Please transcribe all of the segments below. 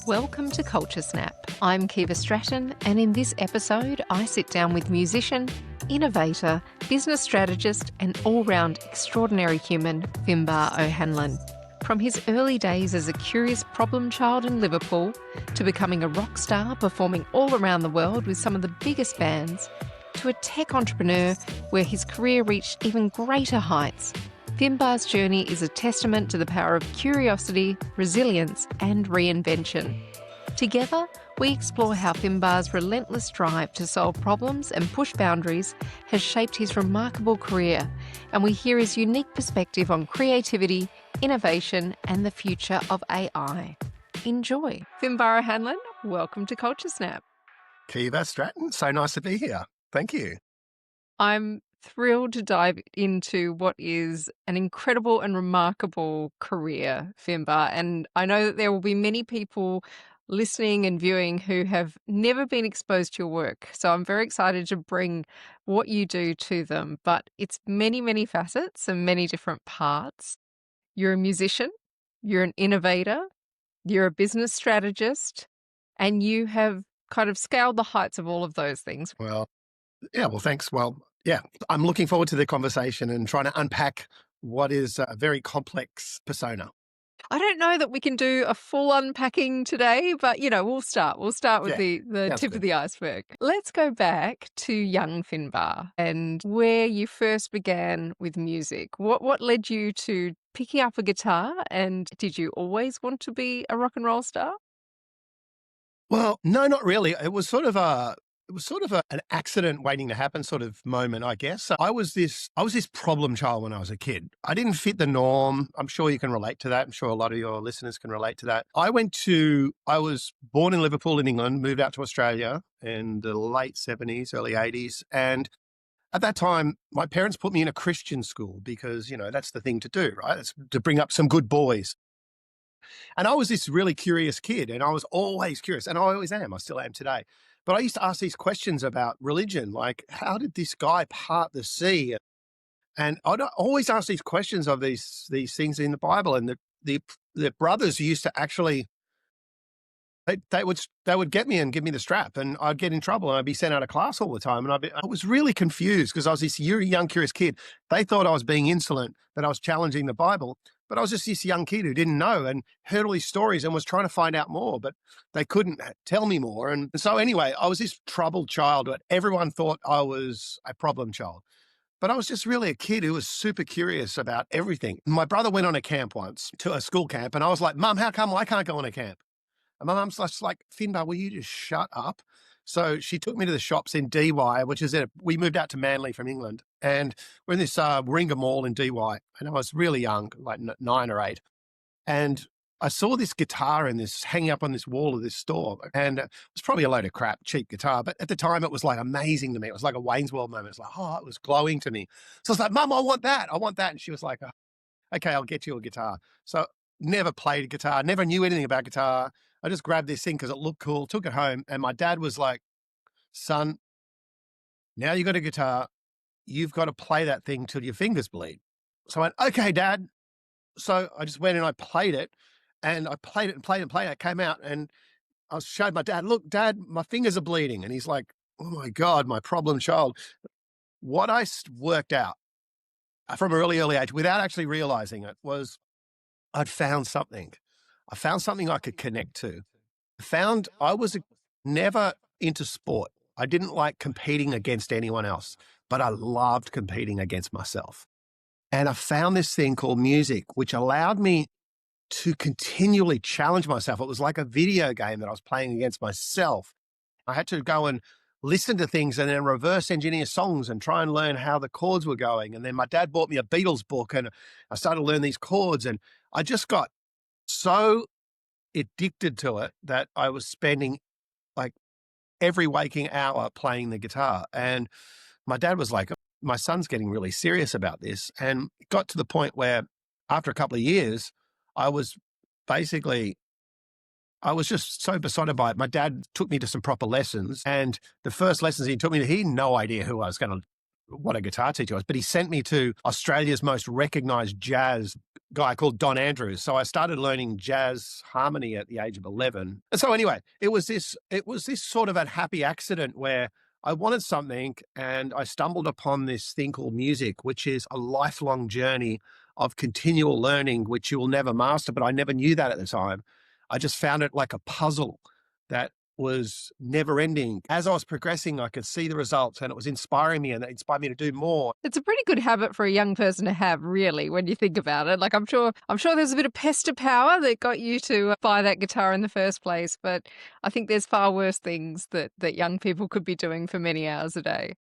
Welcome to CultureSnap. I'm Keeva Stratton, and in this episode, I sit down with musician, innovator, business strategist, and all-round extraordinary human, Finbar O'Hanlon. From his early days as a curious problem child in Liverpool to becoming a rock star performing all around the world with some of the biggest bands, to a tech entrepreneur where his career reached even greater heights, Finbar's journey is a testament to the power of curiosity, resilience, and reinvention. Together, we explore how Finbar's relentless drive to solve problems and push boundaries has shaped his remarkable career, and we hear his unique perspective on creativity, innovation, and the future of AI. Enjoy. Finbar O'Hanlon, welcome to CultureSnap. Keeva Stratton, so nice to be here. Thank you. I'm thrilled to dive into what is an incredible and remarkable career, Finbar. And I know that there will be many people listening and viewing who have never been exposed to your work. So I'm very excited to bring what you do to them. But it's many, many facets and many different parts. You're a musician, you're an innovator, you're a business strategist, and you have kind of scaled the heights of all of those things. Well, thanks. I'm looking forward to the conversation and trying to unpack what is a very complex persona. I don't know that we can do a full unpacking today, but, we'll start. We'll start with the tip good. of the iceberg. Let's go back to young Finbar and where you first began with music. What led you to picking up a guitar, and did you always want to be a rock and roll star? Well, no, not really. It was sort of an accident waiting to happen sort of moment, I guess. So I was this problem child when I was a kid. I didn't fit the norm. I'm sure you can relate to that. I'm sure a lot of your listeners can relate to that. I was born in Liverpool in England, moved out to Australia in the late 70s, early 80s. And at that time, my parents put me in a Christian school because, that's the thing to do, right? It's to bring up some good boys. And I was this really curious kid, and I was always curious, and I always am. I still am today. But I used to ask these questions about religion, like, how did this guy part the sea? And I'd always ask these questions of these things in the Bible. And the brothers used to actually, they would get me and give me the strap, and I'd get in trouble, and I'd be sent out of class all the time. And I was really confused because I was this young, curious kid. They thought I was being insolent, that I was challenging the Bible. But I was just this young kid who didn't know and heard all these stories and was trying to find out more, but they couldn't tell me more. And so anyway, I was this troubled child, but everyone thought I was a problem child. But I was just really a kid who was super curious about everything. My brother went on a camp once, to a school camp, and I was like, Mum, how come I can't go on a camp? And my mum's just like, Finbar, will you just shut up? So she took me to the shops in DY, we moved out to Manly from England, and we're in this Warringah Mall in DY, and I was really young, like 9 or 8. And I saw this guitar hanging up on this wall of this store, and it was probably a load of crap, cheap guitar, but at the time it was like amazing to me. It was like a Wayne's World moment. It's like, it was glowing to me. So I was like, Mum, I want that. And she was like, okay, I'll get you a guitar. So never played guitar, never knew anything about guitar. I just grabbed this thing because it looked cool, took it home, and my dad was like, son, now you got a guitar, you've got to play that thing till your fingers bleed. So I went, okay, Dad. So I just went and I played it, and I played it and played it and played it. It came out, and I showed my dad, look, Dad, my fingers are bleeding. And he's like, oh my God, my problem child. What I worked out from an early age, without actually realizing it, was I'd found something. I found something I could connect to. I was never into sport. I didn't like competing against anyone else, but I loved competing against myself. And I found this thing called music, which allowed me to continually challenge myself. It was like a video game that I was playing against myself. I had to go and listen to things and then reverse engineer songs and try and learn how the chords were going. And then my dad bought me a Beatles book, and I started to learn these chords, and I just got so addicted to it that I was spending like every waking hour playing the guitar. And my dad was like, my son's getting really serious about this. And it got to the point where after a couple of years, I was just so besotted by it. My dad took me to some proper lessons, and the first lessons he took me to, he had no idea what a guitar teacher was, but he sent me to Australia's most recognized jazz guy called Don Andrews. So I started learning jazz harmony at the age of 11. And so anyway, it was this sort of a happy accident where I wanted something and I stumbled upon this thing called music, which is a lifelong journey of continual learning, which you will never master. But I never knew that at the time. I just found it like a puzzle that was never ending. As I was progressing, I could see the results and it was inspiring me and it inspired me to do more. It's a pretty good habit for a young person to have, really, when you think about it. Like I'm sure there's a bit of pester power that got you to buy that guitar in the first place, but I think there's far worse things that young people could be doing for many hours a day.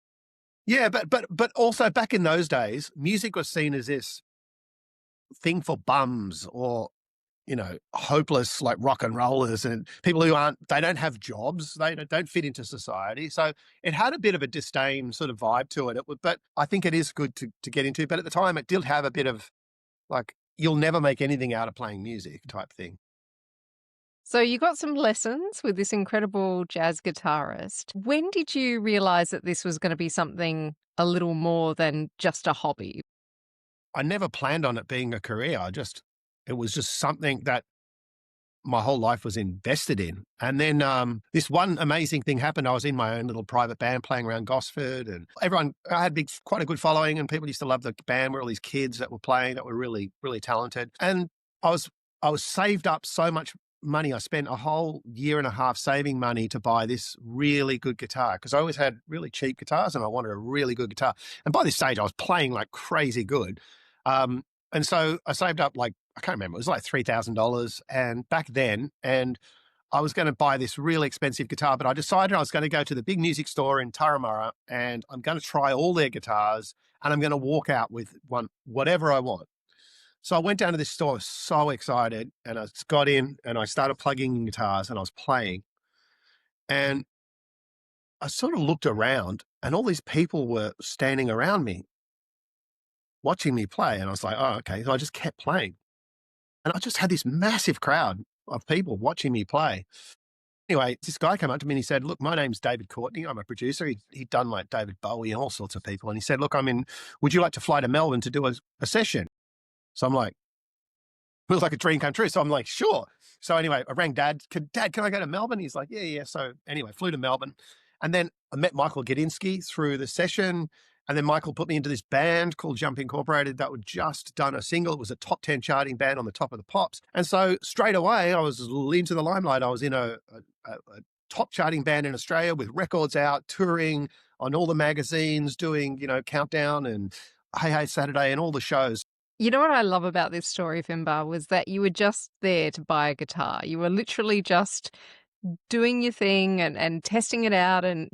Yeah, but also back in those days, music was seen as this thing for bums or hopeless like rock and rollers and people who they don't have jobs, they don't fit into society. So it had a bit of a disdain sort of vibe to it. But I think it is good to get into. But at the time, it did have a bit of like, you'll never make anything out of playing music type thing. So you got some lessons with this incredible jazz guitarist. When did you realize that this was going to be something a little more than just a hobby? I never planned on it being a career. It was just something that my whole life was invested in. And then this one amazing thing happened. I was in my own little private band playing around Gosford, and I had quite a good following, and people used to love the band. Were all these kids that were playing that were really, really talented. And I was saved up so much money. I spent a whole year and a half saving money to buy this really good guitar because I always had really cheap guitars and I wanted a really good guitar. And by this stage, I was playing like crazy good. And so I saved up like, I can't remember, it was like $3,000 and back then, and I was going to buy this really expensive guitar, but I decided I was going to go to the big music store in Turramurra and I'm going to try all their guitars and I'm going to walk out with whatever I want. So I went down to this store, so excited, and I got in and I started plugging in guitars and I was playing. And I sort of looked around and all these people were standing around me, watching me play. And I was like, oh, okay. So I just kept playing. And I just had this massive crowd of people watching me play. Anyway, this guy came up to me and he said, look, my name's David Courtney. I'm a producer. He'd done like David Bowie and all sorts of people. And he said, look, would you like to fly to Melbourne to do a session? So I'm like, it was like a dream come true. So I'm like, sure. So anyway, I rang Dad. Dad, can I go to Melbourne? He's like, yeah. So anyway, flew to Melbourne. And then I met Michael Gadinsky through the session. And then Michael put me into this band called Jump Incorporated that had just done a single. It was a top 10 charting band on the top of the pops. And so straight away, I was into the limelight. I was in a top charting band in Australia with records out, touring on all the magazines, doing, Countdown and Hey Hey Saturday and all the shows. You know what I love about this story, Finbar, was that you were just there to buy a guitar. You were literally just doing your thing and testing it out and,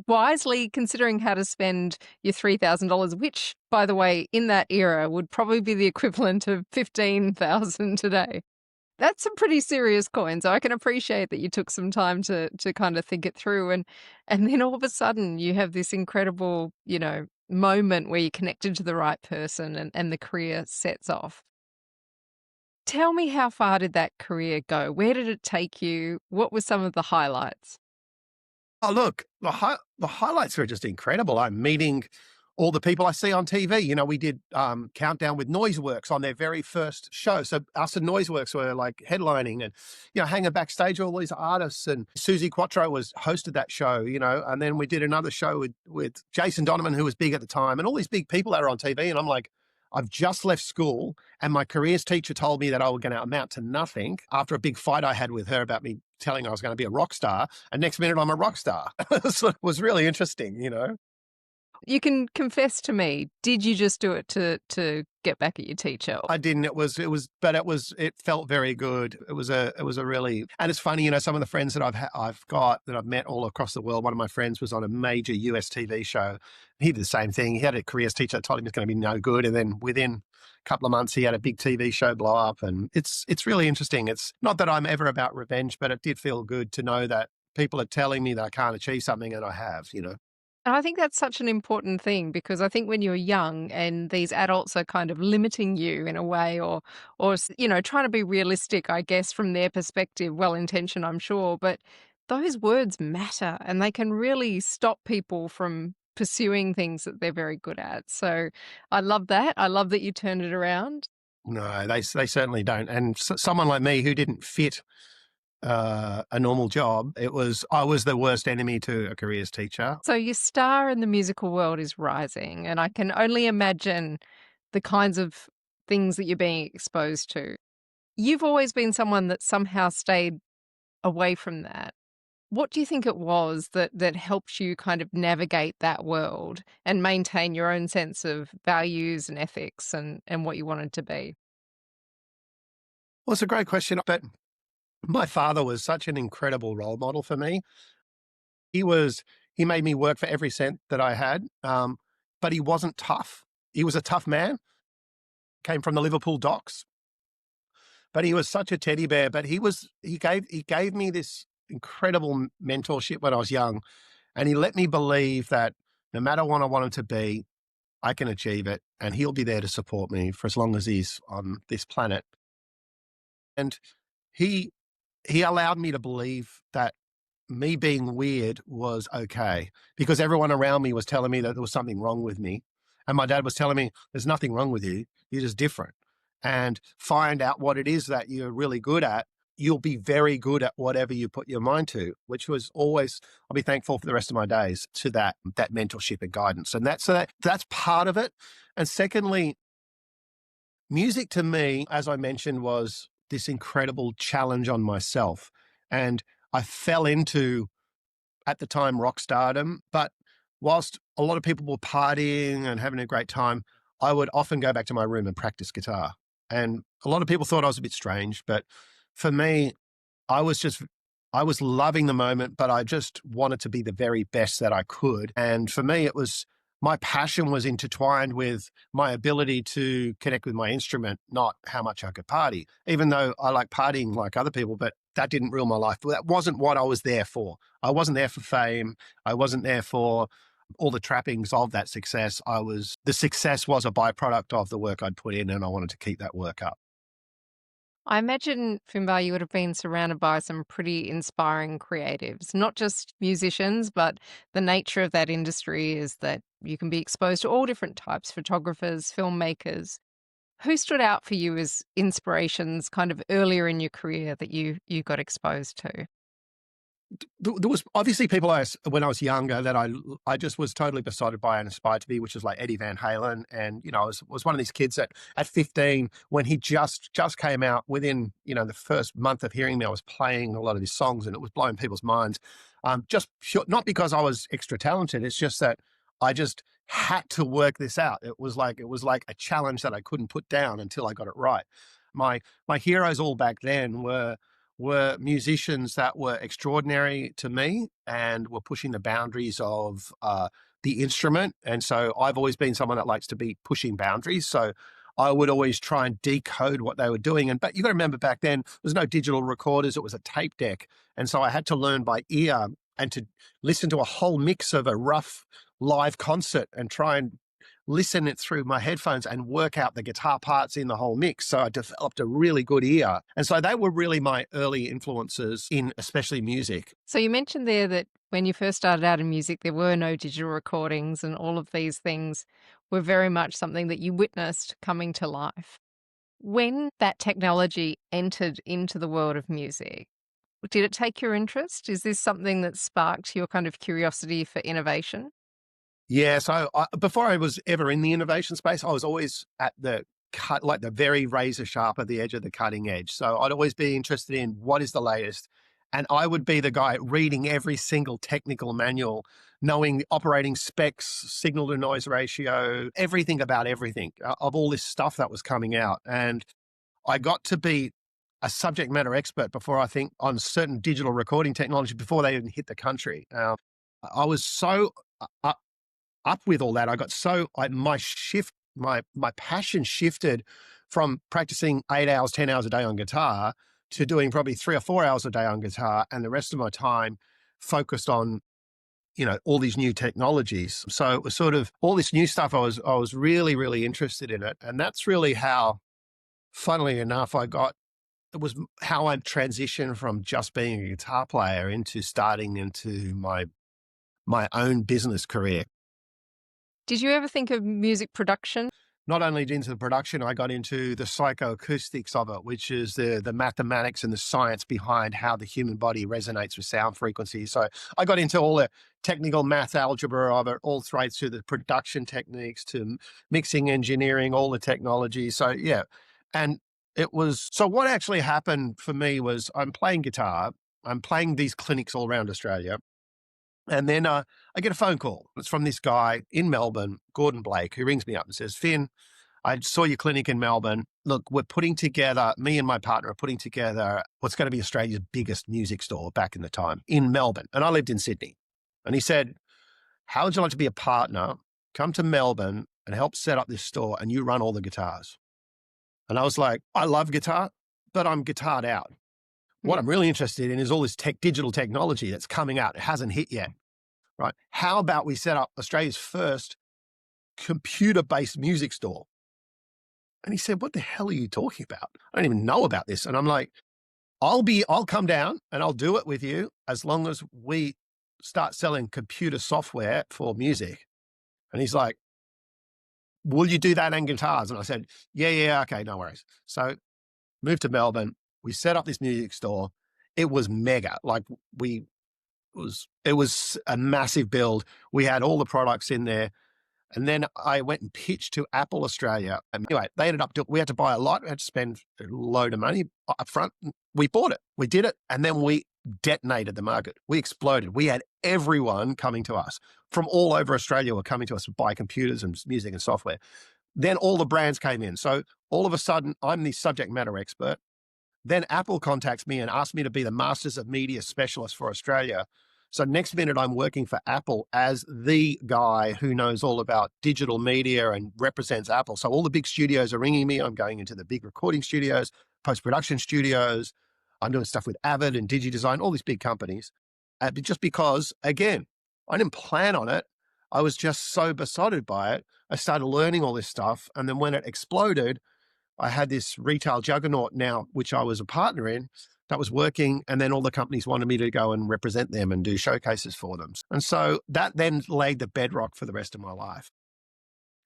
wisely considering how to spend your $3,000, which, by the way, in that era would probably be the equivalent of 15,000 today. That's some pretty serious coin. So I can appreciate that you took some time to kind of think it through. And then all of a sudden you have this incredible, moment where you connected to the right person and the career sets off. Tell me, how far did that career go? Where did it take you? What were some of the highlights? Oh, look, the highlights were just incredible. I'm meeting all the people I see on TV. We did Countdown with Noiseworks on their very first show. So us and Noiseworks were like headlining and, hanging backstage, all these artists. And Susie Quattro hosted that show, and then we did another show with Jason Donovan, who was big at the time, and all these big people that are on TV. And I'm like, I've just left school and my careers teacher told me that I was going to amount to nothing after a big fight I had with her about me telling I was going to be a rock star. And next minute I'm a rock star. So it was really interesting, You can confess to me, did you just do it to get back at your teacher? I didn't. It felt very good. It was a really, and it's funny, some of the friends that I've got that I've met all across the world. One of my friends was on a major US TV show. He did the same thing. He had a careers teacher that told him he was going to be no good. And then within a couple of months, he had a big TV show blow up. And it's really interesting. It's not that I'm ever about revenge, but it did feel good to know that people are telling me that I can't achieve something and I have. And I think that's such an important thing because I think when you're young and these adults are kind of limiting you in a way or trying to be realistic, I guess, from their perspective, well-intentioned, I'm sure, but those words matter and they can really stop people from pursuing things that they're very good at. So I love that. I love that you turned it around. No, they certainly don't. And someone like me who didn't fit a normal job, I was the worst enemy to a careers teacher. So your star in the musical world is rising, and I can only imagine the kinds of things that you're being exposed to. You've always been someone that somehow stayed away from that. What do you think it was that helped you kind of navigate that world and maintain your own sense of values and ethics and what you wanted to be? Well, it's a great question. But my father was such an incredible role model for me. He was he made me work for every cent that I had, but he wasn't tough. He was a tough man. Came from the Liverpool docks, but he was such a teddy bear. But he gave me this incredible mentorship when I was young, and he let me believe that no matter what I wanted to be, I can achieve it, and he'll be there to support me for as long as he's on this planet. And he he allowed me to believe that me being weird was okay, because everyone around me was telling me that there was something wrong with me. And my dad was telling me, there's nothing wrong with you. You're just different. And find out what it is that you're really good at. You'll be very good at whatever you put your mind to, which was always, I'll be thankful for the rest of my days to that mentorship and guidance. And that's part of it. And secondly, music to me, as I mentioned, was this incredible challenge on myself. And I fell into, at the time, rock stardom. But whilst a lot of people were partying and having a great time, I would often go back to my room and practice guitar. And a lot of people thought I was a bit strange. But for me, I was just, I was loving the moment, but I just wanted to be the very best that I could. And for me, my passion was intertwined with my ability to connect with my instrument, not how much I could party, even though I like partying like other people, but that didn't rule my life. That wasn't what I was there for. I wasn't there for fame. I wasn't there for all the trappings of that success. The success was a byproduct of the work I'd put in, and I wanted to keep that work up. I imagine, Finbar, you would have been surrounded by some pretty inspiring creatives, not just musicians, but the nature of that industry is that you can be exposed to all different types, photographers, filmmakers. Who stood out for you as inspirations kind of earlier in your career that you got exposed to? There was obviously people when I was younger that I just was totally besotted by and aspired to be, which is like Eddie Van Halen. And, I was one of these kids that at 15, when he just came out, within, the first month of hearing me, I was playing a lot of his songs and it was blowing people's minds. Just pure, not because I was extra talented. It's just that I just had to work this out. It was like a challenge that I couldn't put down until I got it right. My heroes all back then were musicians that were extraordinary to me and were pushing the boundaries of the instrument. And so I've always been someone that likes to be pushing boundaries. So I would always try and decode what they were doing. But you got to remember, back then, there was no digital recorders. It was a tape deck. And so I had to learn by ear and to listen to a whole mix of a rough live concert and try and listen it through my headphones and work out the guitar parts in the whole mix. So I developed a really good ear. And so they were really my early influences in especially music. So you mentioned there that when you first started out in music, there were no digital recordings, and all of these things were very much something that you witnessed coming to life. When that technology entered into the world of music, did it take your interest? Is this something that sparked your kind of curiosity for innovation? Yeah, so before I was ever in the innovation space, I was always at the cut, like the very razor sharp at the edge of the cutting edge. So I'd always be interested in what is the latest. And I would be the guy reading every single technical manual, knowing the operating specs, signal to noise ratio, everything about everything of all this stuff that was coming out. And I got to be a subject matter expert before, I think, on certain digital recording technology before they even hit the country. I was so up with all that. I got so my passion shifted from practicing 8 hours, 10 hours a day on guitar to doing probably 3 or 4 hours a day on guitar, and the rest of my time focused on, all these new technologies. So it was sort of all this new stuff. I was really, really interested in it. And that's really how, funnily enough, it was how I transitioned from just being a guitar player into starting into my own business career. Did you ever think of music production? not only into the production, I got into the psychoacoustics of it, which is the mathematics and the science behind how the human body resonates with sound frequencies. So I got into all the technical math algebra of it, all right through the production techniques to mixing engineering, all the technology. So yeah. And so what actually happened for me was I'm playing guitar. I'm playing these clinics all around Australia. And then I get a phone call. It's from this guy in Melbourne, Gordon Blake, who rings me up and says, Finn, I saw your clinic in Melbourne. Look, me and my partner are putting together what's going to be Australia's biggest music store back in the time in Melbourne. And I lived in Sydney. And he said, how would you like to be a partner? Come to Melbourne and help set up this store and you run all the guitars. And I was like, I love guitar, but I'm guitared out. What I'm really interested in is all this digital technology that's coming out. It hasn't hit yet, right? How about we set up Australia's first computer-based music store? And he said, what the hell are you talking about? I don't even know about this. And I'm like, I'll come down and I'll do it with you as long as we start selling computer software for music. And he's like, will you do that and guitars? And I said, yeah, okay, no worries. So moved to Melbourne. We set up this music store. It was mega. Like it was a massive build. We had all the products in there. And then I went and pitched to Apple Australia. And anyway, they ended up we had to buy a lot. We had to spend a load of money up front. We bought it. We did it. And then we detonated the market. We exploded. We had everyone coming to us from all over Australia were coming to us to buy computers and music and software. Then all the brands came in. So all of a sudden, I'm the subject matter expert. Then Apple contacts me and asks me to be the Masters of Media Specialist for Australia. So next minute, I'm working for Apple as the guy who knows all about digital media and represents Apple. So all the big studios are ringing me. I'm going into the big recording studios, post-production studios. I'm doing stuff with Avid and DigiDesign, all these big companies. Just because, again, I didn't plan on it. I was just so besotted by it. I started learning all this stuff. And then when it exploded, I had this retail juggernaut now, which I was a partner in, that was working. And then all the companies wanted me to go and represent them and do showcases for them. And so that then laid the bedrock for the rest of my life.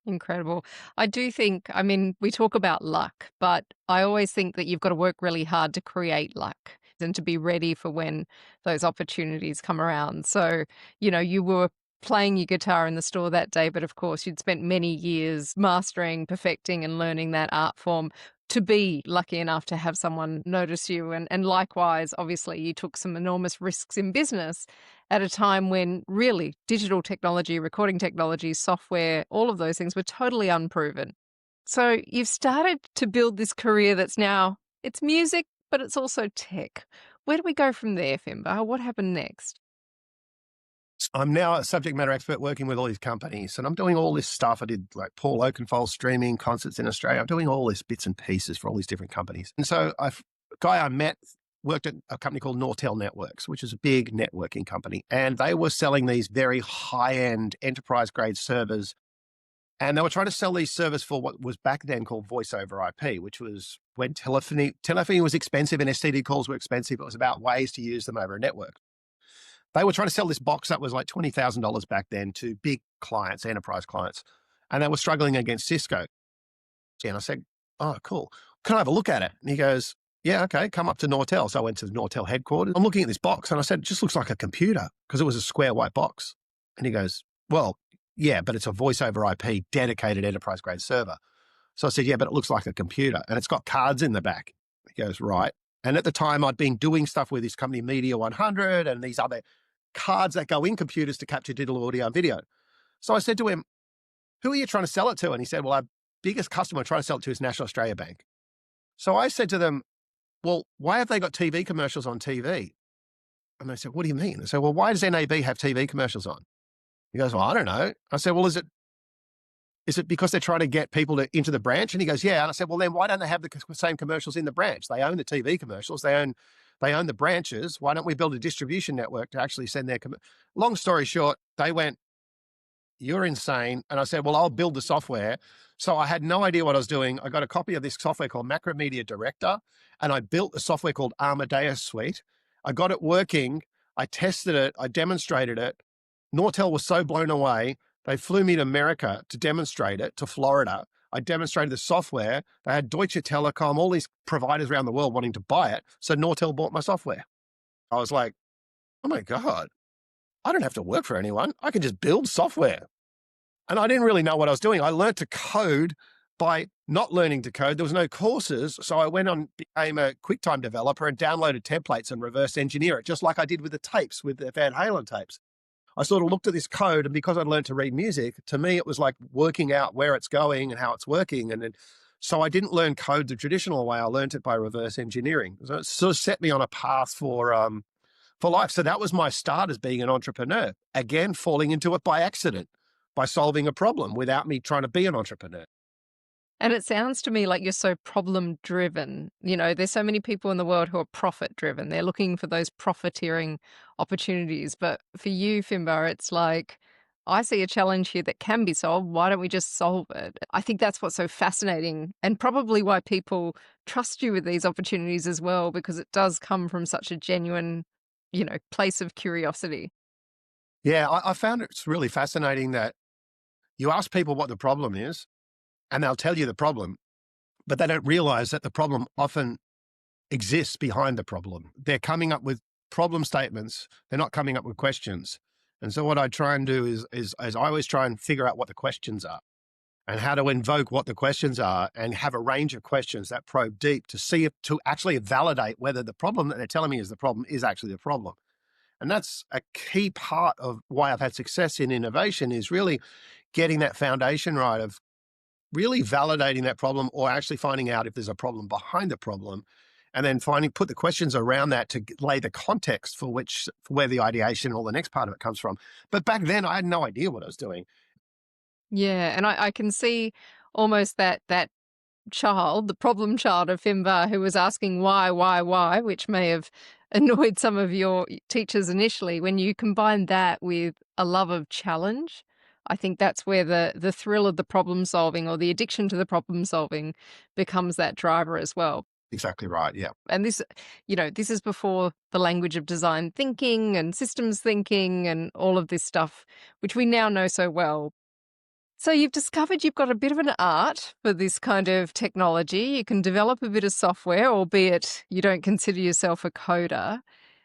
Incredible. I do think, I mean, we talk about luck, but I always think that you've got to work really hard to create luck and to be ready for when those opportunities come around. So, you were playing your guitar in the store that day, but of course you'd spent many years mastering, perfecting and learning that art form to be lucky enough to have someone notice you. And likewise, obviously, you took some enormous risks in business at a time when really digital technology, recording technology, software, all of those things were totally unproven. So you've started to build this career that's now, it's music, but it's also tech. Where do we go from there, Finbar? What happened next? I'm now a subject matter expert working with all these companies, and I'm doing all this stuff. I did like Paul Oakenfold streaming concerts in Australia. I'm doing all these bits and pieces for all these different companies. And so a guy I met worked at a company called Nortel Networks, which is a big networking company. And they were selling these very high-end enterprise-grade servers. And they were trying to sell these servers for what was back then called voice over IP, which was when telephony was expensive and STD calls were expensive. It was about ways to use them over a network. They were trying to sell this box that was like $20,000 back then to big clients, enterprise clients, and they were struggling against Cisco. And I said, oh, cool. Can I have a look at it? And he goes, yeah, okay, come up to Nortel. So I went to the Nortel headquarters. I'm looking at this box and I said, it just looks like a computer because it was a square white box. And he goes, well, yeah, but it's a voice over IP dedicated enterprise grade server. So I said, yeah, but it looks like a computer and it's got cards in the back. He goes, right. And at the time I'd been doing stuff with this company Media 100 and these other cards that go in computers to capture digital audio and video. So I said to him, who are you trying to sell it to? And he said, well, our biggest customer I'm trying to sell it to is National Australia Bank. So I said to them, well, why have they got TV commercials on TV? And they said, what do you mean? I said, well, why does NAB have TV commercials on? He goes, well, I don't know. I said, well, is it because they're trying to get people into the branch? And he goes, yeah. And I said, well, then why don't they have the same commercials in the branch? They own the TV commercials. They own the branches. Why don't we build a distribution network to actually send their long story short, they went, you're insane. And I said, well, I'll build the software. So I had no idea what I was doing. I got a copy of this software called Macromedia Director, and I built a software called Amadeus Suite. I got it working. I tested it. I demonstrated it. Nortel was so blown away. They flew me to America to demonstrate it, to Florida. I demonstrated the software. They had Deutsche Telekom, all these providers around the world wanting to buy it. So Nortel bought my software. I was like, oh my God, I don't have to work for anyone. I can just build software. And I didn't really know what I was doing. I learned to code by not learning to code. There was no courses. So I went on, became a QuickTime developer and downloaded templates and reverse engineer it, just like I did with the tapes, with the Van Halen tapes. I sort of looked at this code, and because I'd learned to read music, to me, it was like working out where it's going and how it's working. And then, so I didn't learn code the traditional way. I learned it by reverse engineering. So it sort of set me on a path for life. So that was my start as being an entrepreneur. Again, falling into it by accident, by solving a problem without me trying to be an entrepreneur. And it sounds to me like you're so problem driven. You know, there's so many people in the world who are profit driven. They're looking for those profiteering opportunities. But for you, Finbar, it's like, I see a challenge here that can be solved. Why don't we just solve it? I think that's what's so fascinating, and probably why people trust you with these opportunities as well, because it does come from such a genuine, place of curiosity. Yeah, I found it's really fascinating that you ask people what the problem is, and they'll tell you the problem, but they don't realize that the problem often exists behind the problem. They're coming up with problem statements. They're not coming up with questions. And so what I try and do is I always try and figure out what the questions are and how to invoke what the questions are, and have a range of questions that probe deep to see if, to actually validate whether the problem that they're telling me is the problem is actually the problem. And that's a key part of why I've had success in innovation, is really getting that foundation right of really validating that problem, or actually finding out if there's a problem behind the problem, and then put the questions around that to lay the context for where the ideation or the next part of it comes from. But back then I had no idea what I was doing. Yeah, and I can see almost that child, the problem child of Finbar, who was asking why, which may have annoyed some of your teachers initially. When you combine that with a love of challenge, I think that's where the thrill of the problem solving, or the addiction to the problem solving, becomes that driver as well. Exactly right. Yeah. And this is before the language of design thinking and systems thinking and all of this stuff, which we now know so well. So you've discovered you've got a bit of an art for this kind of technology. You can develop a bit of software, albeit you don't consider yourself a coder.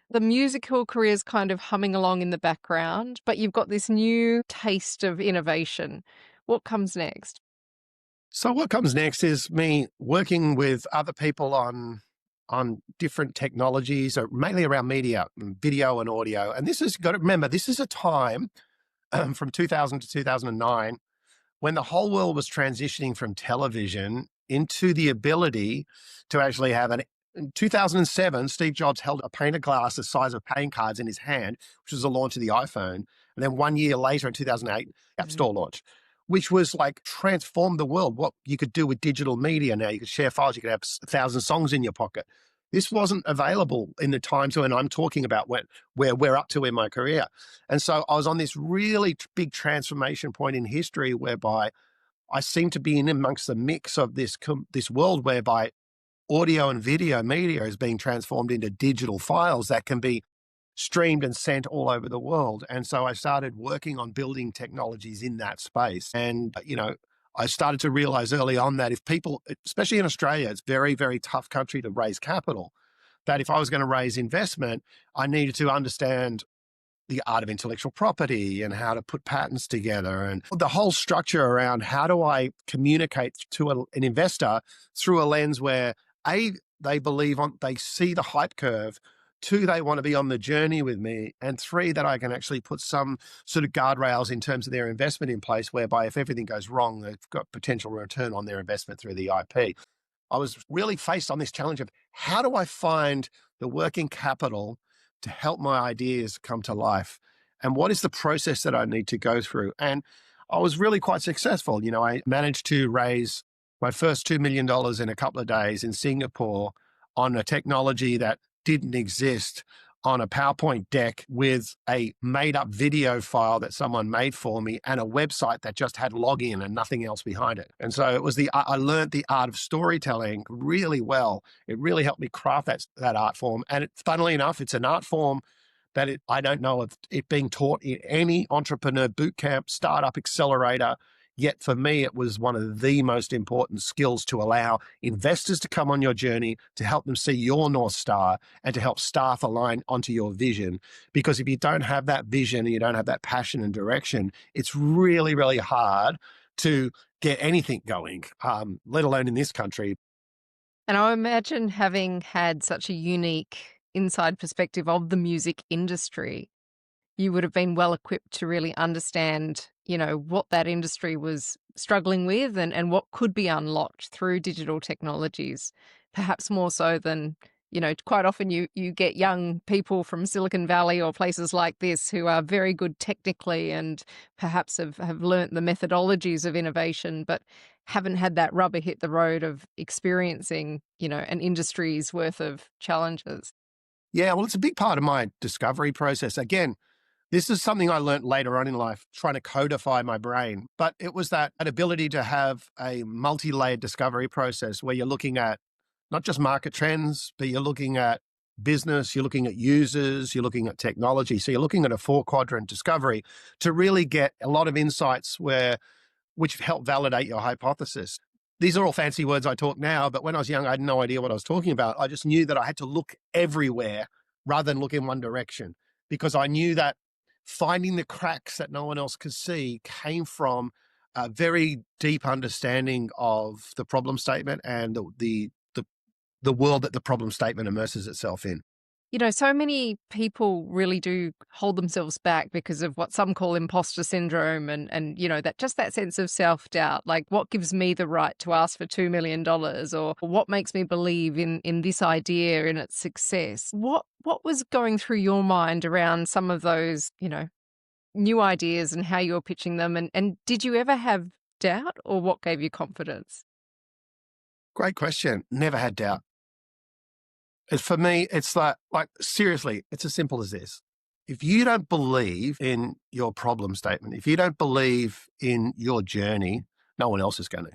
The musical career is kind of humming along in the background, but you've got this new taste of innovation. What comes next? So what comes next is me working with other people on different technologies, mainly around media, video and audio. And this is, got to remember, this is a time from 2000 to 2009 when the whole world was transitioning from television into the ability to actually have in 2007, Steve Jobs held a pane of glass the size of playing cards in his hand, which was the launch of the iPhone. And then 1 year later, in 2008, App Store launch, which was like transformed the world. What you could do with digital media now, you could share files, you could have 1,000 songs in your pocket. This wasn't available in the times when I'm talking about where we're up to in my career. And so I was on this really big transformation point in history, whereby I seem to be in amongst the mix of this world whereby audio and video media is being transformed into digital files that can be streamed and sent all over the world. And so I started working on building technologies in that space. And, I started to realize early on that if people, especially in Australia, it's very, very tough country to raise capital, that if I was going to raise investment, I needed to understand the art of intellectual property and how to put patents together and the whole structure around how do I communicate to an investor through a lens where they see the hype curve, 2, they want to be on the journey with me, and 3, that I can actually put some sort of guardrails in terms of their investment in place, whereby if everything goes wrong, they've got potential return on their investment through the IP. I was really faced on this challenge of how do I find the working capital to help my ideas come to life? And what is the process that I need to go through? And I was really quite successful. I managed to raise my first $2 million in a couple of days in Singapore on a technology that didn't exist, on a PowerPoint deck with a made-up video file that someone made for me and a website that just had login and nothing else behind it. And so I learned the art of storytelling really well. It really helped me craft that art form. And funnily enough, it's an art form that I don't know of it being taught in any entrepreneur bootcamp, startup accelerator Yet for me, it was one of the most important skills to allow investors to come on your journey, to help them see your North Star, and to help staff align onto your vision. Because if you don't have that vision and you don't have that passion and direction, it's really, really hard to get anything going, let alone in this country. And I imagine having had such a unique inside perspective of the music industry, you would have been well equipped to really understand, what that industry was struggling with and what could be unlocked through digital technologies, perhaps more so than, quite often you get young people from Silicon Valley or places like this who are very good technically and perhaps have learnt the methodologies of innovation, but haven't had that rubber hit the road of experiencing, an industry's worth of challenges. Yeah, well, it's a big part of my discovery process. Again, this is something I learned later on in life, trying to codify my brain. But it was that ability to have a multi-layered discovery process where you're looking at not just market trends, but you're looking at business, you're looking at users, you're looking at technology. So you're looking at a 4-quadrant discovery to really get a lot of insights which help validate your hypothesis. These are all fancy words I talk now, but when I was young, I had no idea what I was talking about. I just knew that I had to look everywhere rather than look in one direction, because I knew that finding the cracks that no one else could see came from a very deep understanding of the problem statement and the world that the problem statement immerses itself in. So many people really do hold themselves back because of what some call imposter syndrome and that sense of self-doubt, like what gives me the right to ask for $2 million or what makes me believe in this idea and its success. What was going through your mind around some of those, new ideas and how you're pitching them? And did you ever have doubt, or what gave you confidence? Great question. Never had doubt. For me, it's like seriously, it's as simple as this. If you don't believe in your problem statement, if you don't believe in your journey, no one else is going to.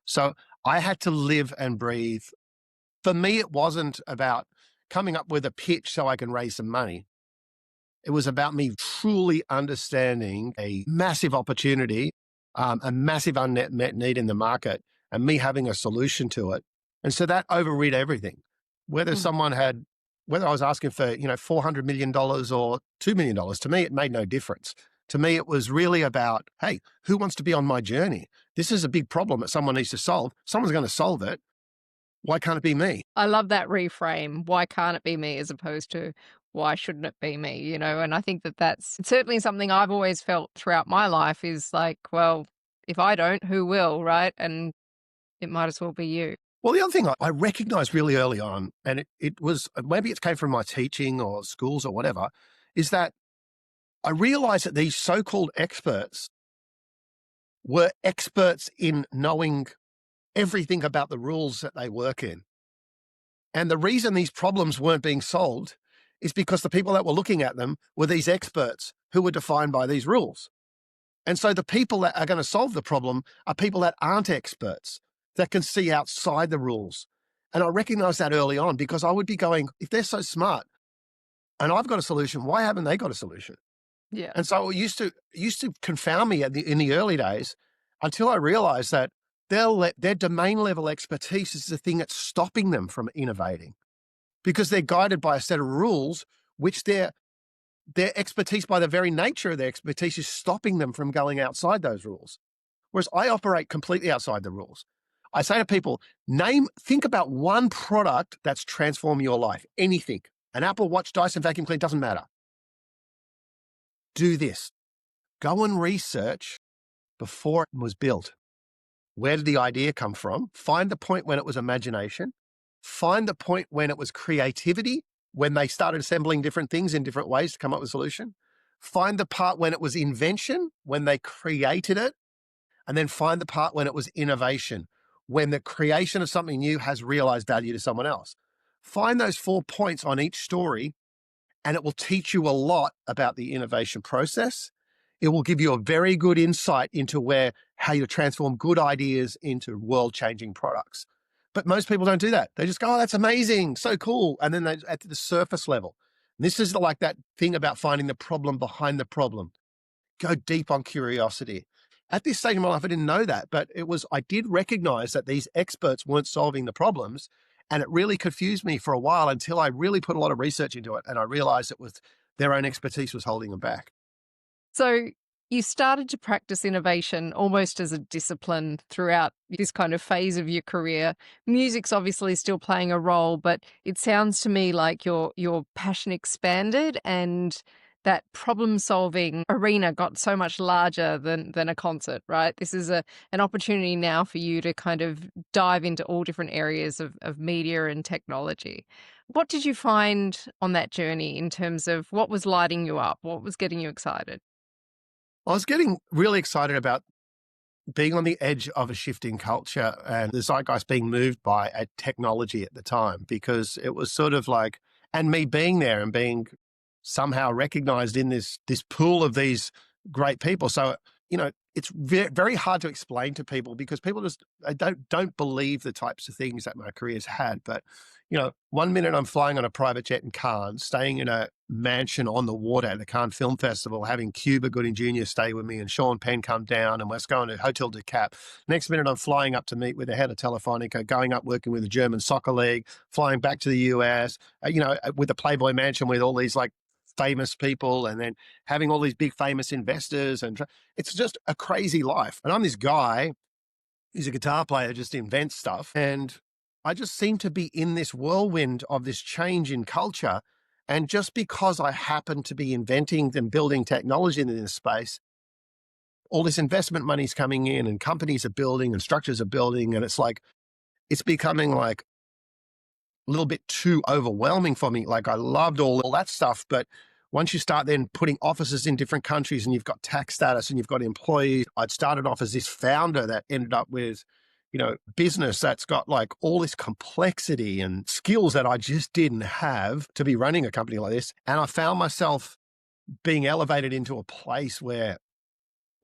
So I had to live and breathe. For me, it wasn't about coming up with a pitch so I can raise some money. It was about me truly understanding a massive opportunity, a massive unmet need in the market, and me having a solution to it. And so that overrid everything. Whether whether I was asking for, $400 million or $2 million, to me, it made no difference. To me, it was really about, hey, who wants to be on my journey? This is a big problem that someone needs to solve. Someone's going to solve it. Why can't it be me? I love that reframe. Why can't it be me, as opposed to why shouldn't it be me? And I think that's certainly something I've always felt throughout my life is like, well, if I don't, who will, right? And it might as well be you. Well, the other thing I recognized really early on, and it was, maybe it came from my teaching or schools or whatever, is that I realized that these so-called experts were experts in knowing everything about the rules that they work in. And the reason these problems weren't being solved is because the people that were looking at them were these experts who were defined by these rules. And so the people that are going to solve the problem are people that aren't experts, that can see outside the rules. And I recognized that early on, because I would be going, if they're so smart and I've got a solution, why haven't they got a solution? Yeah. And so it used to confound me in the early days, until I realized that their domain level expertise is the thing that's stopping them from innovating, because they're guided by a set of rules, which their expertise, by the very nature of their expertise, is stopping them from going outside those rules. Whereas I operate completely outside the rules. I say to people, think about one product that's transformed your life. Anything. An Apple Watch, Dyson vacuum cleaner, doesn't matter. Do this. Go and research before it was built. Where did the idea come from? Find the point when it was imagination. Find the point when it was creativity, when they started assembling different things in different ways to come up with a solution. Find the part when it was invention, when they created it. And then find the part when it was innovation, when the creation of something new has realized value to someone else. Find those 4 points on each story, and it will teach you a lot about the innovation process. It will give you a very good insight into how you transform good ideas into world-changing products. But most people don't do that. They just go, oh, that's amazing, so cool. And then they're at the surface level. And this is like that thing about finding the problem behind the problem. Go deep on curiosity. At this stage in my life, I didn't know that, but I did recognize that these experts weren't solving the problems. And it really confused me for a while until I really put a lot of research into it. And I realized it was their own expertise was holding them back. So you started to practice innovation almost as a discipline throughout this kind of phase of your career. Music's obviously still playing a role, but it sounds to me like your passion expanded and that problem-solving arena got so much larger than a concert, right? This is an opportunity now for you to kind of dive into all different areas of media and technology. What did you find on that journey in terms of what was lighting you up? What was getting you excited? I was getting really excited about being on the edge of a shifting culture and the zeitgeist being moved by a technology at the time, because it was sort of like, and me being there and being somehow recognized in this pool of these great people. So, it's very hard to explain to people because people just they don't believe the types of things that my career's had. But, one minute I'm flying on a private jet in Cannes, staying in a mansion on the water at the Cannes Film Festival, having Cuba Gooding Jr. stay with me and Sean Penn come down, and we're going to Hotel de Cap. Next minute, I'm flying up to meet with the head of Telefonica, going up working with the German Soccer League, flying back to the US, with the Playboy Mansion with all these like famous people, and then having all these big famous investors. And it's just a crazy life. And I'm this guy, he's a guitar player, just invents stuff. And I just seem to be in this whirlwind of this change in culture. And just because I happen to be inventing and building technology in this space, all this investment money's coming in and companies are building and structures are building. And it's becoming like a little bit too overwhelming for me. Like I loved all that stuff, but once you start then putting offices in different countries and you've got tax status and you've got employees, I'd started off as this founder that ended up with, business that's got like all this complexity and skills that I just didn't have to be running a company like this. And I found myself being elevated into a place where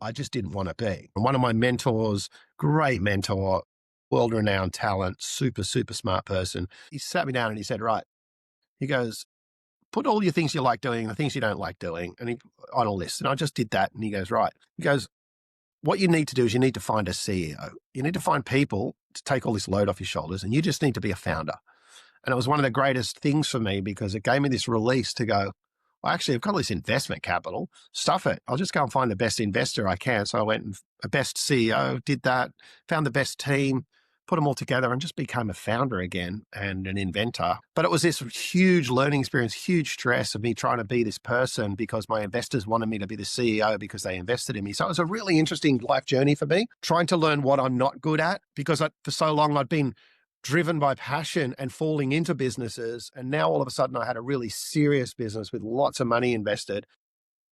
I just didn't want to be. And one of my mentors, great mentor, world-renowned talent, super, super smart person, he sat me down and he said, right, he goes, put all your things you like doing and the things you don't like doing on a list. And I just did that. And he goes, right. He goes, what you need to do is you need to find a CEO. You need to find people to take all this load off your shoulders, and you just need to be a founder. And it was one of the greatest things for me because it gave me this release to go, well, actually, I've got all this investment capital. Stuff it. I'll just go and find the best investor I can. So I went and a best CEO, did that, found the best team, put them all together and just became a founder again and an inventor. But it was this huge learning experience, huge stress of me trying to be this person because my investors wanted me to be the CEO because they invested in me. So it was a really interesting life journey for me, trying to learn what I'm not good at because for so long I'd been driven by passion and falling into businesses. And now all of a sudden I had a really serious business with lots of money invested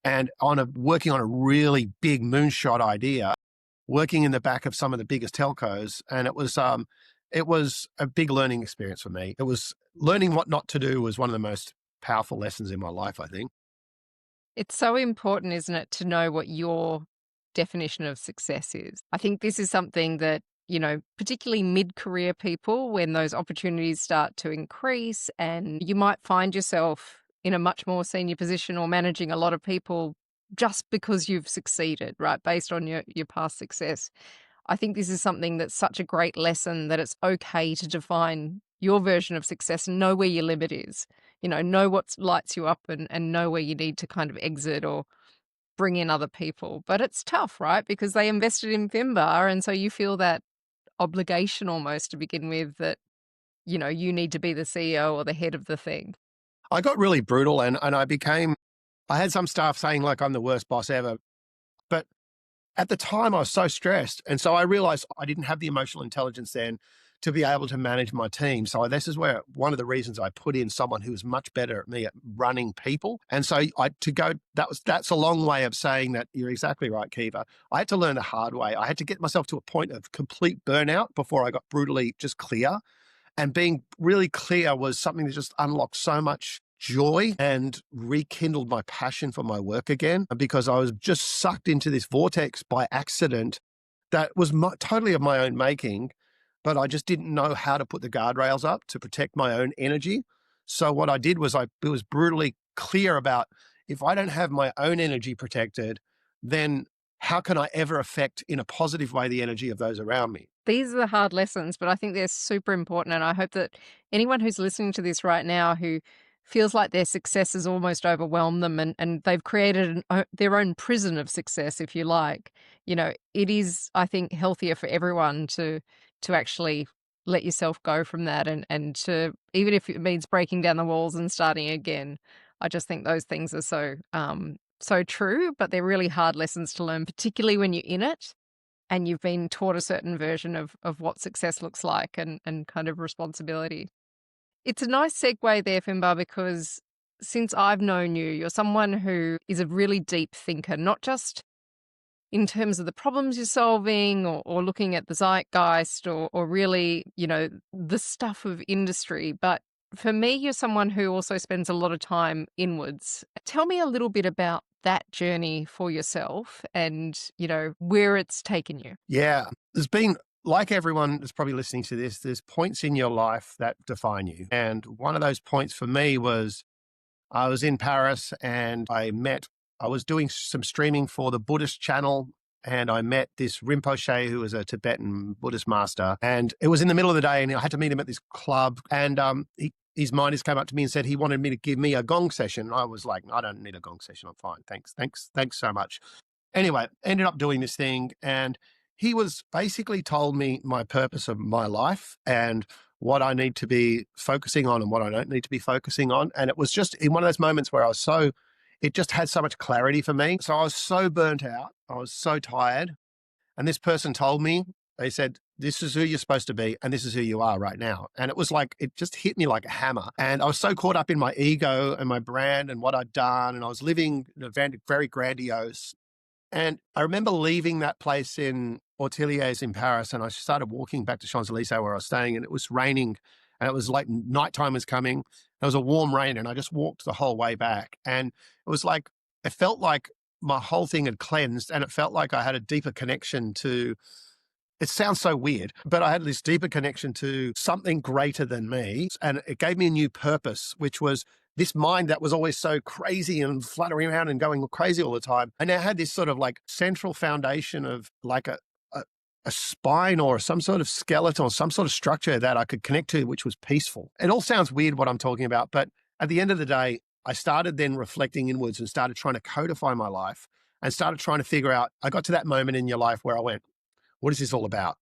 and working on a really big moonshot idea, working in the back of some of the biggest telcos. And it was a big learning experience for me. It was learning what not to do was one of the most powerful lessons in my life, I think. It's so important, isn't it, to know what your definition of success is. I think this is something that, particularly mid-career people, when those opportunities start to increase and you might find yourself in a much more senior position or managing a lot of people just because you've succeeded, right, based on your past success. I think this is something that's such a great lesson that it's okay to define your version of success and know where your limit is. Know what lights you up and know where you need to kind of exit or bring in other people. But it's tough, right? Because they invested in Finbar, and so you feel that obligation almost to begin with that, you need to be the CEO or the head of the thing. I got really brutal and I had some staff saying like I'm the worst boss ever. But at the time I was so stressed. And so I realized I didn't have the emotional intelligence then to be able to manage my team. So this is where one of the reasons I put in someone who was much better at me at running people. And so that's a long way of saying that you're exactly right, Keeva. I had to learn the hard way. I had to get myself to a point of complete burnout before I got brutally just clear. And being really clear was something that just unlocked so much joy and rekindled my passion for my work again, because I was just sucked into this vortex by accident that was totally of my own making, but I just didn't know how to put the guardrails up to protect my own energy. So what I did was I was brutally clear about if I don't have my own energy protected, then how can I ever affect in a positive way the energy of those around me? These are the hard lessons, but I think they're super important. And I hope that anyone who's listening to this right now who feels like their success has almost overwhelmed them and they've created their own prison of success, if you like, it is, I think, healthier for everyone to actually let yourself go from that and to, even if it means breaking down the walls and starting again. I just think those things are so true, but they're really hard lessons to learn, particularly when you're in it and you've been taught a certain version of what success looks like and kind of responsibility. It's a nice segue there, Finbar, because since I've known you, you're someone who is a really deep thinker, not just in terms of the problems you're solving or looking at the zeitgeist or really, the stuff of industry. But for me, you're someone who also spends a lot of time inwards. Tell me a little bit about that journey for yourself and, where it's taken you. Yeah, there's been, like everyone that's probably listening to this, there's points in your life that define you. And one of those points for me was I was in Paris and I was doing some streaming for the Buddhist channel, and I met this Rinpoche who was a Tibetan Buddhist master. And it was in the middle of the day and I had to meet him at this club. And his minders came up to me and said he wanted me to give me a gong session. I was like, I don't need a gong session. I'm fine. Thanks so much. Anyway, ended up doing this thing, and he was basically told me my purpose of my life and what I need to be focusing on and what I don't need to be focusing on. And it was just in one of those moments where it just had so much clarity for me. So I was so burnt out. I was so tired. And this person told me, they said, this is who you're supposed to be and this is who you are right now. And it was like, it just hit me like a hammer. And I was so caught up in my ego and my brand and what I'd done. And I was living very grandiose. And I remember leaving that place in Orteliers in Paris, and I started walking back to Champs-Elysees where I was staying, and it was raining, and it was like nighttime was coming. There was a warm rain, and I just walked the whole way back. And it felt like my whole thing had cleansed, and it felt like I had a deeper connection to, it sounds so weird, but I had this deeper connection to something greater than me. And it gave me a new purpose, which was this mind that was always so crazy and fluttering around and going crazy all the time. And I had this sort of like central foundation of like a spine or some sort of skeleton or some sort of structure that I could connect to, which was peaceful. It all sounds weird what I'm talking about, but at the end of the day, I started then reflecting inwards and started trying to codify my life and started trying to figure out, I got to that moment in your life where I went, what is this all about?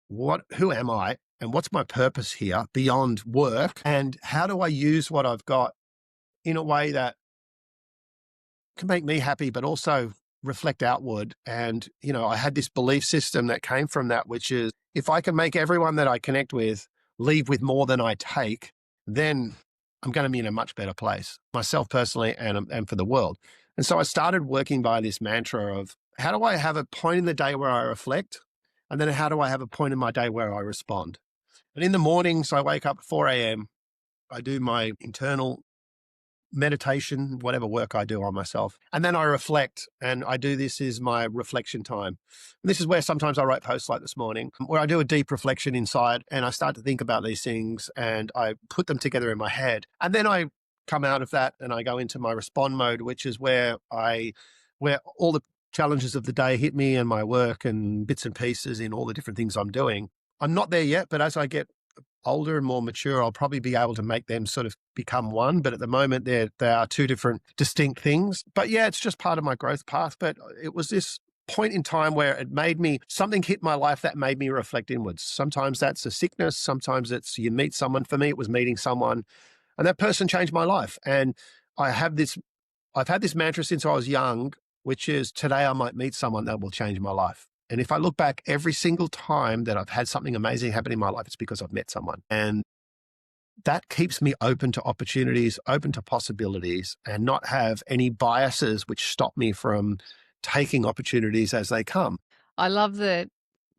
Who am I? And what's my purpose here beyond work? And how do I use what I've got in a way that can make me happy, but also reflect outward? And, I had this belief system that came from that, which is if I can make everyone that I connect with leave with more than I take, then I'm going to be in a much better place, myself personally and for the world. And so I started working by this mantra of how do I have a point in the day where I reflect? And then how do I have a point in my day where I respond? And in the mornings, I wake up at 4 a.m. I do my internal meditation, whatever work I do on myself. And then I reflect, and this is my reflection time. And this is where sometimes I write posts like this morning, where I do a deep reflection inside and I start to think about these things and I put them together in my head. And then I come out of that and I go into my respond mode, which is where all the challenges of the day hit me and my work and bits and pieces in all the different things I'm doing. I'm not there yet, but as I get older and more mature, I'll probably be able to make them sort of become one. But at the moment, they are two different distinct things. But yeah, it's just part of my growth path. But it was this point in time where something hit my life that made me reflect inwards. Sometimes that's a sickness. Sometimes it's you meet someone. For me, it was meeting someone and that person changed my life. And I've had this mantra since I was young, which is today I might meet someone that will change my life. And if I look back every single time that I've had something amazing happen in my life, it's because I've met someone. And that keeps me open to opportunities, open to possibilities, and not have any biases which stop me from taking opportunities as they come. I love that,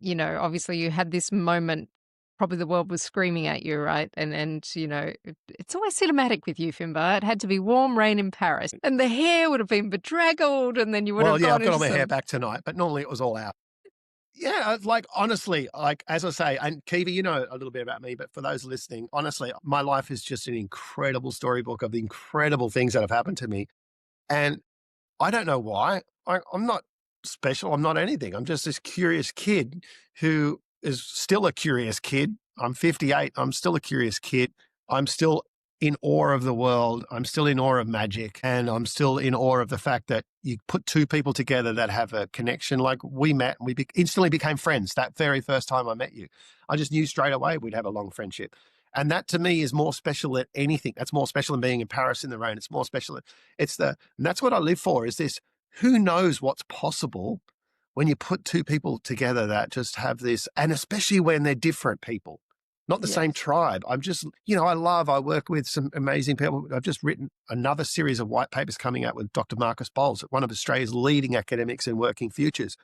obviously you had this moment, probably the world was screaming at you, right? And it's always cinematic with you, Finbar. It had to be warm rain in Paris and the hair would have been bedraggled and then you would have gone I've got into all my hair back tonight, but normally it was all out. Yeah, honestly, as I say, and Keeva, you know a little bit about me, but for those listening, honestly, my life is just an incredible storybook of the incredible things that have happened to me. And I don't know why. I'm not special. I'm not anything. I'm just this curious kid who is still a curious kid. I'm 58. I'm still a curious kid. I'm still in awe of the world. I'm still in awe of magic. And I'm still in awe of the fact that you put two people together that have a connection. Like we met, and we instantly became friends that very first time I met you. I just knew straight away we'd have a long friendship. And that to me is more special than anything. That's more special than being in Paris in the rain. It's more special. And that's what I live for, is this, who knows what's possible when you put two people together that just have this, and especially when they're different people, not the same tribe. I work with some amazing people. I've just written another series of white papers coming out with Dr. Marcus Bowles, one of Australia's leading academics in working futures.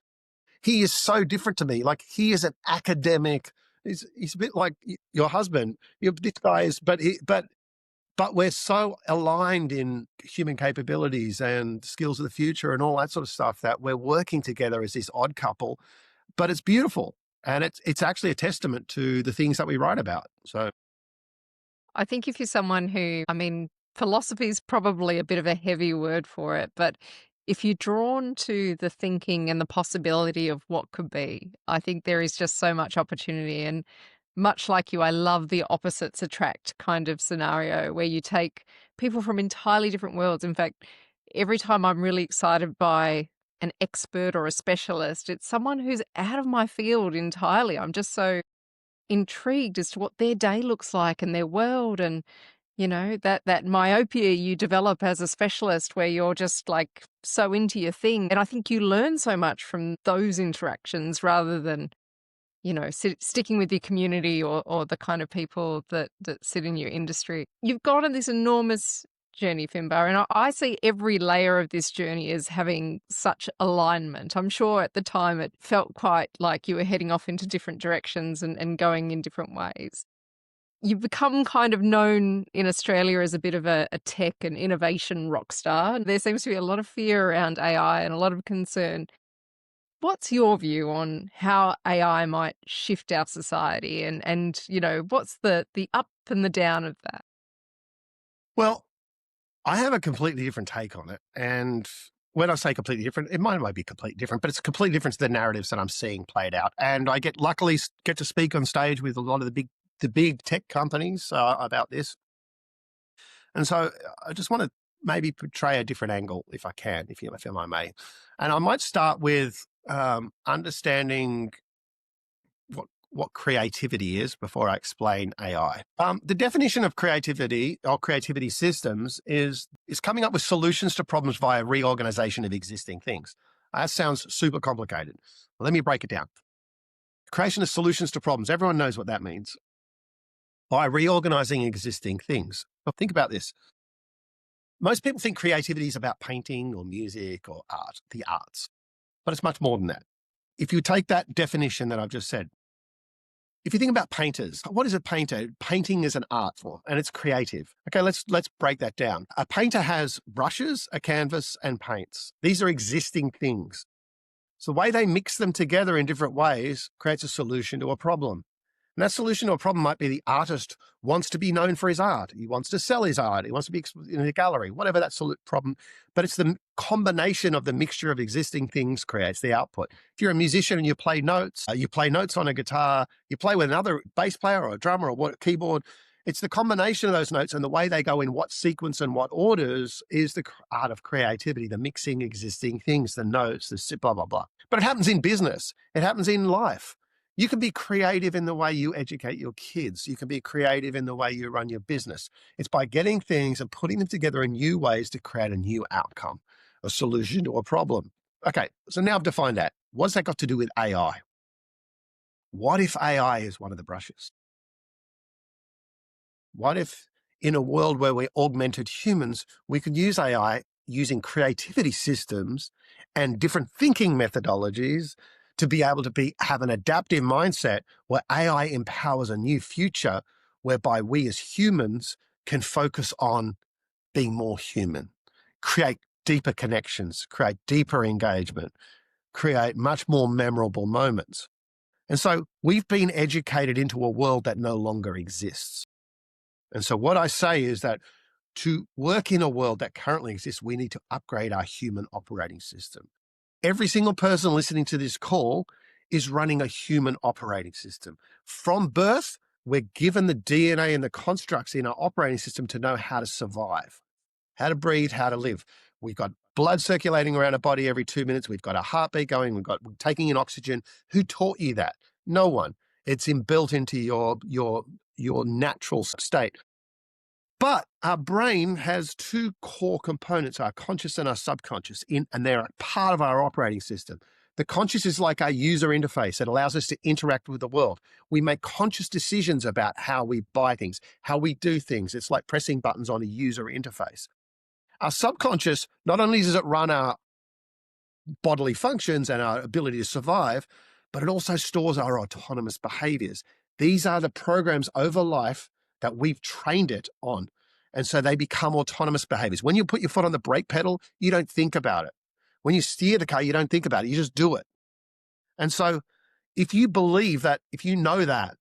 He is so different to me. Like, he is an academic. He's a bit like your husband. This guy is, but we're so aligned in human capabilities and skills of the future and all that sort of stuff that we're working together as this odd couple. But it's beautiful. And it's actually a testament to the things that we write about. So I think if you're someone who, philosophy is probably a bit of a heavy word for it, but if you're drawn to the thinking and the possibility of what could be, I think there is just so much opportunity. And much like you, I love the opposites attract kind of scenario where you take people from entirely different worlds. In fact, every time I'm really excited by an expert or a specialist, it's someone who's out of my field entirely. I'm just so intrigued as to what their day looks like and their world, and that myopia you develop as a specialist where you're just like so into your thing. And I think you learn so much from those interactions rather than sticking with your community or the kind of people that sit in your industry. You've gone on this enormous journey, Finbar, and I see every layer of this journey as having such alignment. I'm sure at the time it felt quite like you were heading off into different directions and going in different ways. You've become kind of known in Australia as a bit of a tech and innovation rock star. There seems to be a lot of fear around AI and a lot of concern. What's your view on how AI might shift our society, and what's the up and the down of that? Well, I have a completely different take on it. And when I say completely different, it might be completely different, but it's completely different to the narratives that I'm seeing played out. And I luckily get to speak on stage with a lot of the big tech companies about this. And so I just want to maybe portray a different angle, if I can, if I may. And I might start with understanding what creativity is before I explain AI. The definition of creativity or creativity systems is coming up with solutions to problems via reorganization of existing things. That sounds super complicated. Well, let me break it down. Creation of solutions to problems. Everyone knows what that means. By reorganizing existing things. But think about this. Most people think creativity is about painting or music or art, the arts, but it's much more than that. If you take that definition that I've just said, if you think about painters, what is a painter? Painting is an art form and it's creative. Okay, let's break that down. A painter has brushes, a canvas, and paints. These are existing things. So the way they mix them together in different ways creates a solution to a problem. And that solution to a problem might be the artist wants to be known for his art. He wants to sell his art. He wants to be in a gallery, whatever that problem. But it's the combination of the mixture of existing things creates the output. If you're a musician and you play notes on a guitar, you play with another bass player or a drummer or keyboard. It's the combination of those notes and the way they go in what sequence and what orders is the art of creativity, the mixing existing things, the notes, the blah, blah, blah. But it happens in business. It happens in life. You can be creative in the way you educate your kids. You can be creative in the way you run your business. It's by getting things and putting them together in new ways to create a new outcome, a solution to a problem. Okay, so now I've defined that. What's that got to do with AI? What if AI is one of the brushes? What if in a world where we're augmented humans, we could use AI using creativity systems and different thinking methodologies to be able to have an adaptive mindset where AI empowers a new future whereby we as humans can focus on being more human, create deeper connections, create deeper engagement, create much more memorable moments. And so we've been educated into a world that no longer exists. And so what I say is that to work in a world that currently exists, we need to upgrade our human operating system. Every single person listening to this call is running a human operating system. From birth, we're given the DNA and the constructs in our operating system to know how to survive, how to breathe, how to live. We've got blood circulating around our body every 2 minutes. We've got a heartbeat going. We're taking in oxygen. Who taught you that? No one. It's inbuilt into your natural state. But our brain has two core components, our conscious and our subconscious, and they're a part of our operating system. The conscious is like our user interface. It allows us to interact with the world. We make conscious decisions about how we buy things, how we do things. It's like pressing buttons on a user interface. Our subconscious, not only does it run our bodily functions and our ability to survive, but it also stores our autonomous behaviors. These are the programs over life that we've trained it on. And so they become autonomous behaviors. When you put your foot on the brake pedal, you don't think about it. When you steer the car, you don't think about it. You just do it. And so if you believe that, if you know that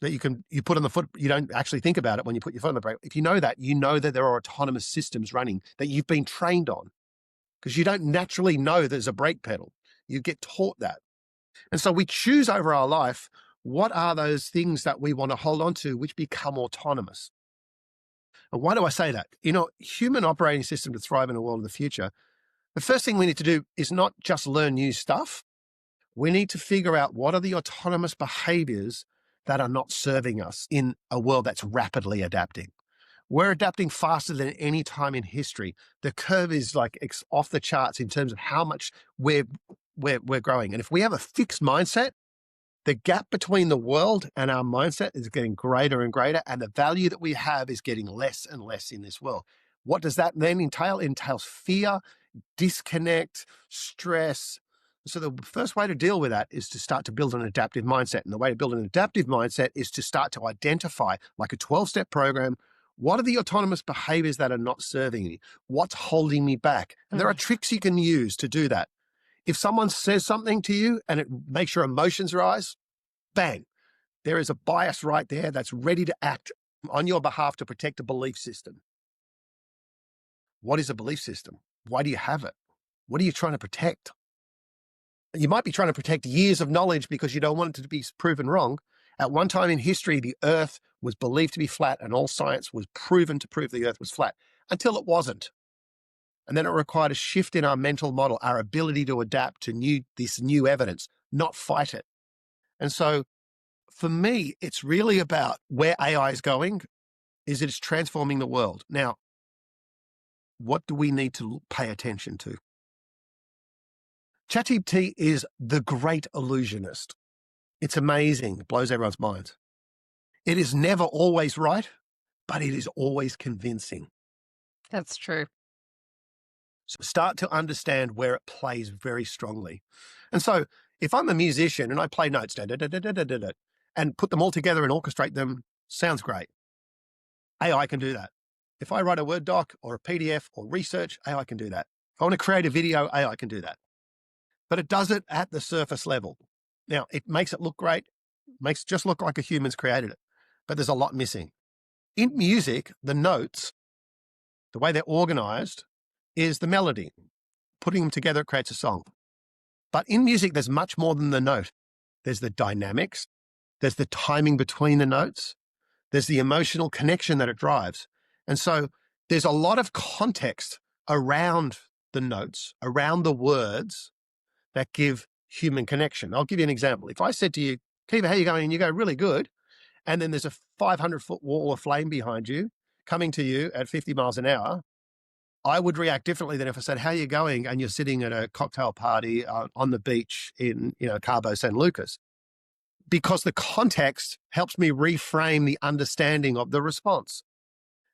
you put on the foot, you don't actually think about it when you put your foot on the brake. If you know that there are autonomous systems running that you've been trained on, because you don't naturally know there's a brake pedal. You get taught that. And so we choose over our life, what are those things that we want to hold on to, which become autonomous? And why do I say that? Human operating system to thrive in a world of the future, the first thing we need to do is not just learn new stuff. We need to figure out what are the autonomous behaviors that are not serving us in a world that's rapidly adapting. We're adapting faster than any time in history. The curve is like off the charts in terms of how much we're growing. And if we have a fixed mindset, the gap between the world and our mindset is getting greater and greater, and the value that we have is getting less and less in this world. What does that then entail? It entails fear, disconnect, stress. So the first way to deal with that is to start to build an adaptive mindset. And the way to build an adaptive mindset is to start to identify, like a 12-step program, what are the autonomous behaviors that are not serving me? What's holding me back? And there are tricks you can use to do that. If someone says something to you and it makes your emotions rise, bang, there is a bias right there that's ready to act on your behalf to protect a belief system. What is a belief system? Why do you have it? What are you trying to protect? You might be trying to protect years of knowledge because you don't want it to be proven wrong. At one time in history, the earth was believed to be flat and all science was proven to prove the earth was flat until it wasn't. And then it required a shift in our mental model, our ability to adapt to this new evidence, not fight it. And so for me, it's really about where AI is going, is it's transforming the world. Now, what do we need to pay attention to? ChatGPT is the great illusionist. It's amazing. It blows everyone's minds. It is never always right, but it is always convincing. That's true. So start to understand where it plays very strongly. And so if I'm a musician and I play notes, and put them all together and orchestrate them, sounds great. AI can do that. If I write a Word doc or a PDF or research, AI can do that. If I want to create a video, AI can do that. But it does it at the surface level. Now, it makes it look great, makes it just look like a human's created it, but there's a lot missing. In music, the notes, the way they're organized, is the melody. Putting them together creates a song. But in music, there's much more than the note. There's the dynamics, there's the timing between the notes, there's the emotional connection that it drives. And so there's a lot of context around the notes, around the words that give human connection. I'll give you an example. If I said to you, Keeva, how are you going? And you go, really good. And then there's a 500-foot wall of flame behind you coming to you at 50 miles an hour, I would react differently than if I said, how are you going? And you're sitting at a cocktail party on the beach in, Cabo San Lucas. Because the context helps me reframe the understanding of the response.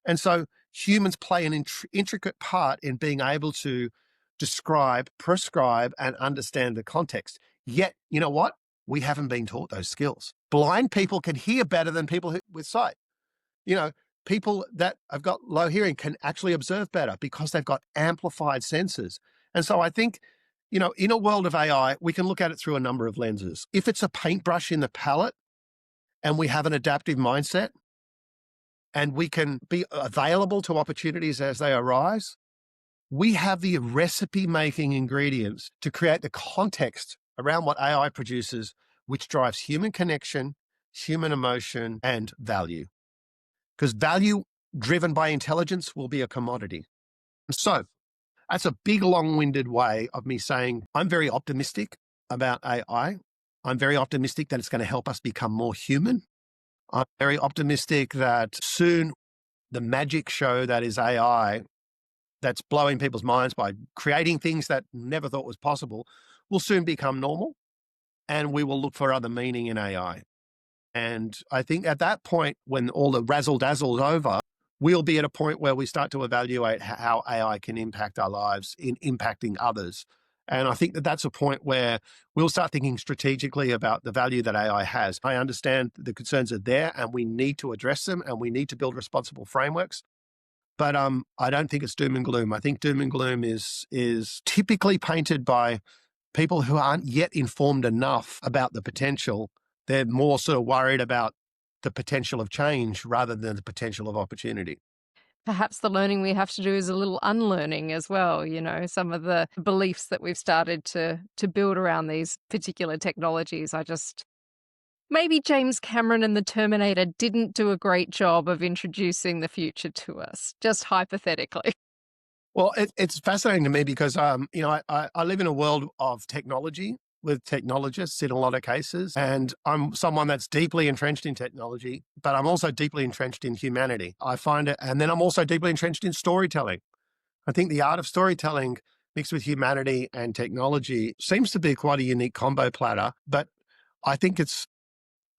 And so humans play an intricate part in being able to describe, prescribe, and understand the context. Yet, you know what? We haven't been taught those skills. Blind people can hear better than people with sight. People that have got low hearing can actually observe better because they've got amplified senses. And so I think, in a world of AI, we can look at it through a number of lenses. If it's a paintbrush in the palette and we have an adaptive mindset and we can be available to opportunities as they arise, we have the recipe making ingredients to create the context around what AI produces, which drives human connection, human emotion, and value. Because value driven by intelligence will be a commodity. So that's a big, long-winded way of me saying I'm very optimistic about AI. I'm very optimistic that it's going to help us become more human. I'm very optimistic that soon the magic show that is AI, that's blowing people's minds by creating things that never thought was possible, will soon become normal, and we will look for other meaning in AI. And I think at that point, when all the razzle dazzle is over, we'll be at a point where we start to evaluate how AI can impact our lives in impacting others. And I think that that's a point where we'll start thinking strategically about the value that AI has. I understand the concerns are there and we need to address them and we need to build responsible frameworks. But I don't think it's doom and gloom. I think doom and gloom is typically painted by people who aren't yet informed enough about the potential. They're more sort of worried about the potential of change rather than the potential of opportunity. Perhaps the learning we have to do is a little unlearning as well, some of the beliefs that we've started to build around these particular technologies. Maybe James Cameron and the Terminator didn't do a great job of introducing the future to us, just hypothetically. Well, it's fascinating to me because, I live in a world of technology with technologists in a lot of cases, and I'm someone that's deeply entrenched in technology, but I'm also deeply entrenched in humanity. I find it, and then I'm also deeply entrenched in storytelling. I think the art of storytelling mixed with humanity and technology seems to be quite a unique combo platter, but I think it's,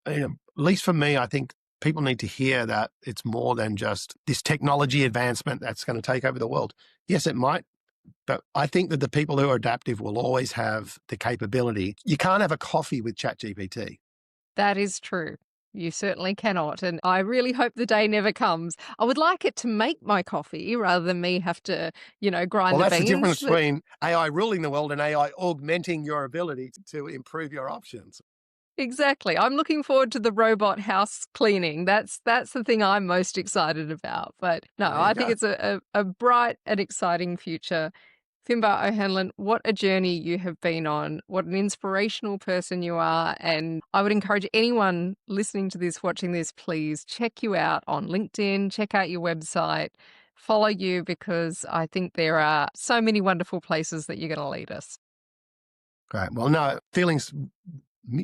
at least for me, I think people need to hear that it's more than just this technology advancement that's going to take over the world. Yes, it might, but I think that the people who are adaptive will always have the capability. You can't have a coffee with ChatGPT. That is true. You certainly cannot. And I really hope the day never comes. I would like it to make my coffee rather than me have to, grind Well, the that's the beans. difference between AI ruling the world and AI augmenting your ability to improve your options. Exactly. I'm looking forward to the robot house cleaning. That's the thing I'm most excited about. But no, There you I think go. it's a bright and exciting future. Finbar O'Hanlon, what a journey you have been on. What an inspirational person you are. And I would encourage anyone listening to this, watching this, please check you out on LinkedIn, check out your website, follow you, because I think there are so many wonderful places that you're going to lead us. Great. Well, no, feelings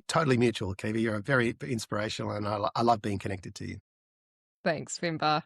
totally mutual, Keeva. You're very inspirational and I love being connected to you. Thanks, Finbar.